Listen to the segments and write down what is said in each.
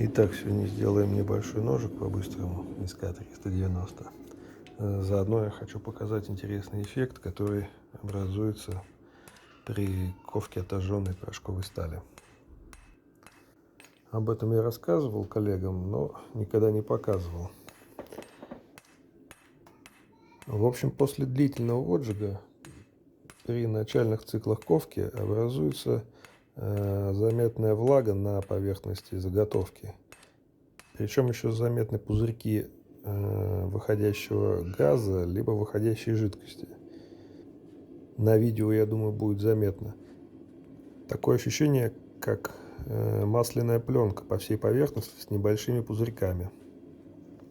Итак, сегодня сделаем небольшой ножик по-быстрому из К-390. Заодно я хочу показать интересный эффект, который образуется при ковке отожженной порошковой стали. Об этом я рассказывал коллегам, но никогда не показывал. В общем, после длительного отжига при начальных циклах ковки образуется заметная влага на поверхности заготовки. Причем еще заметны пузырьки выходящего газа, либо выходящей жидкости. На видео, я думаю, будет заметно. Такое ощущение, как масляная пленка по всей поверхности с небольшими пузырьками.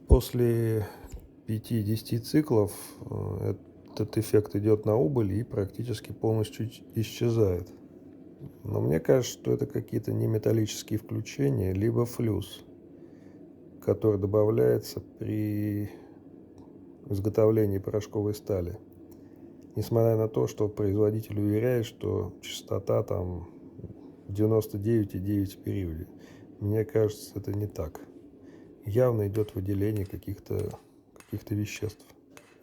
После 5-10 циклов этот эффект идет на убыль и практически полностью исчезает. Но мне кажется, что это какие-то неметаллические включения, либо флюс, который добавляется при изготовлении порошковой стали. Несмотря на то, что производитель уверяет, что частота там 99,9 в периоде. Мне кажется, это не так. Явно идет выделение каких-то веществ.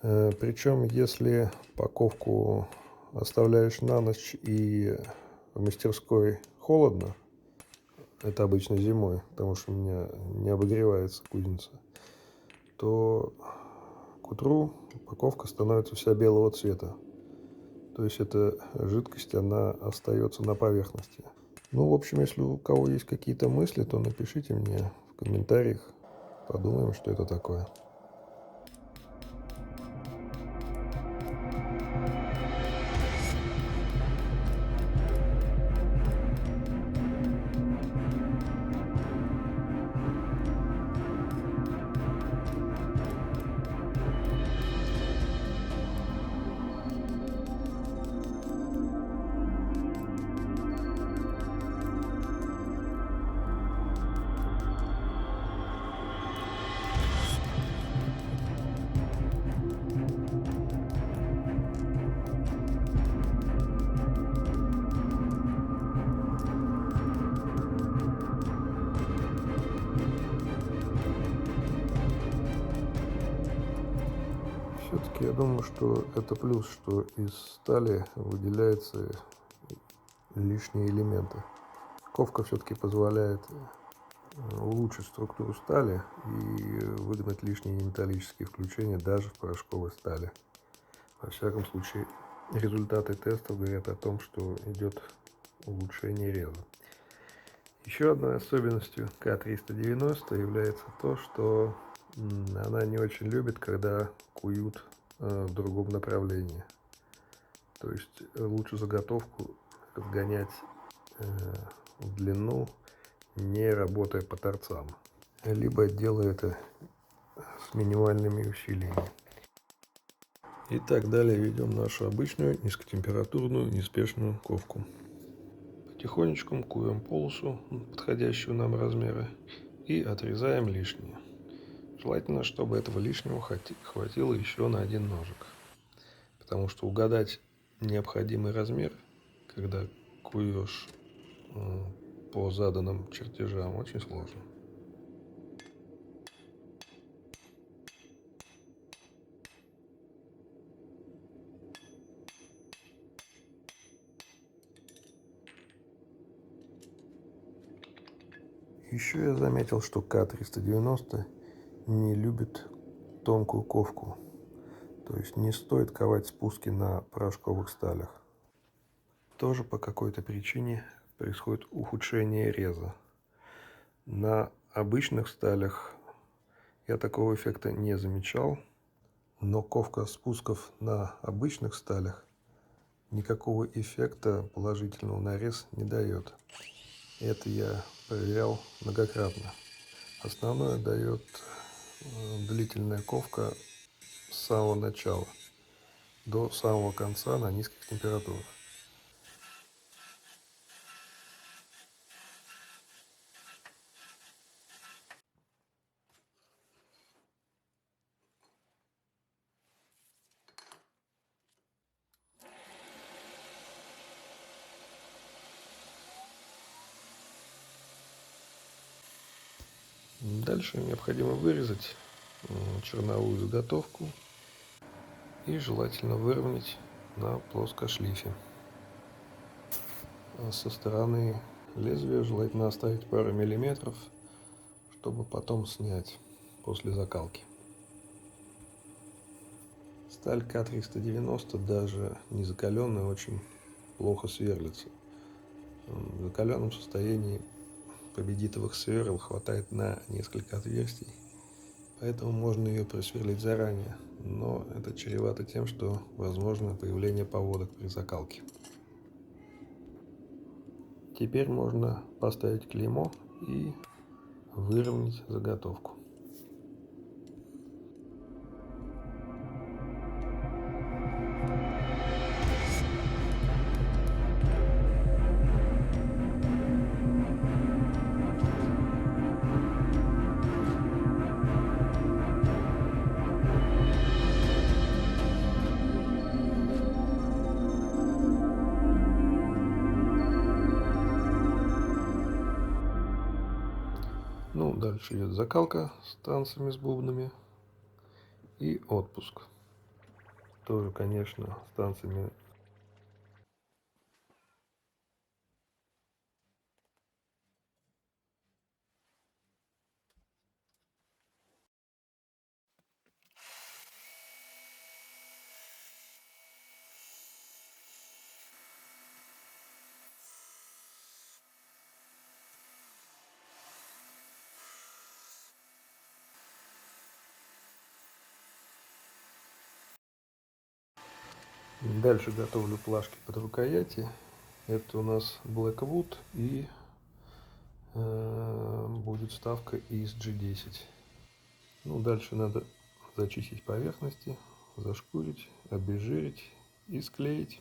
Причем, если паковку оставляешь на ночь и в мастерской холодно, это обычно зимой, потому что у меня не обогревается кузница, то к утру упаковка становится вся белого цвета. То есть эта жидкость, она остается на поверхности. Ну, в общем, если у кого есть какие-то мысли, то напишите мне в комментариях. Подумаем, что это такое. Все-таки я думаю, что это плюс, что из стали выделяются лишние элементы. Ковка все-таки позволяет улучшить структуру стали и выгнать лишние металлические включения даже в порошковой стали. Во всяком случае, результаты тестов говорят о том, что идет улучшение реза. Еще одной особенностью К-390 является то, что она не очень любит, когда куют в другом направлении. То есть лучше заготовку разгонять в длину, не работая по торцам, либо делая это с минимальными усилиями. Итак, далее ведем нашу обычную низкотемпературную неспешную ковку. Потихонечку куем полосу, подходящую нам размера, и отрезаем лишнее. Желательно, чтобы этого лишнего хватило еще на один ножик, потому что угадать необходимый размер, когда куешь по заданным чертежам, очень сложно. Еще я заметил, что К-390 не любит тонкую ковку. То есть не стоит ковать спуски на порошковых сталях. Тоже по какой-то причине происходит ухудшение реза. На обычных сталях я такого эффекта не замечал, но ковка спусков на обычных сталях никакого эффекта положительного на рез не дает. Это я проверял многократно. Основное дает длительная ковка с самого начала до самого конца на низких температурах. Дальше необходимо вырезать черновую заготовку и желательно выровнять на плоскошлифе. Со стороны лезвия желательно оставить пару миллиметров, чтобы потом снять после закалки. Сталь К390, даже не закаленная, очень плохо сверлится. В закаленном состоянии победитовых сверл хватает на несколько отверстий, поэтому можно ее просверлить заранее, но это чревато тем, что возможно появление поводок при закалке. Теперь можно поставить клеймо и выровнять заготовку. Ну, дальше идет закалка с танцами, с бубнами и отпуск. Тоже, конечно, с танцами. Дальше готовлю плашки под рукояти. Это у нас Blackwood и будет вставка из G10. Ну, дальше надо зачистить поверхности, зашкурить, обезжирить и склеить.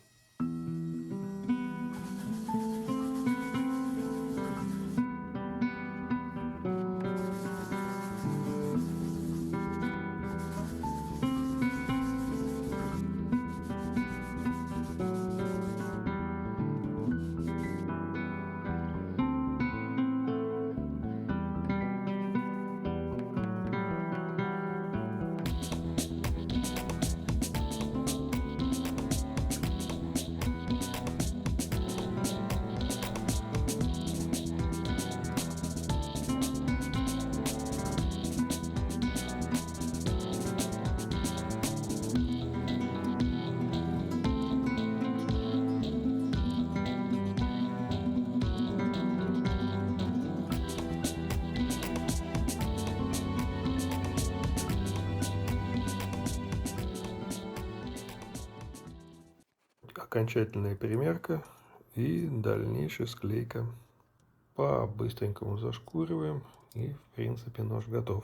Окончательная примерка и дальнейшая склейка. По-быстренькому зашкуриваем и в принципе нож готов.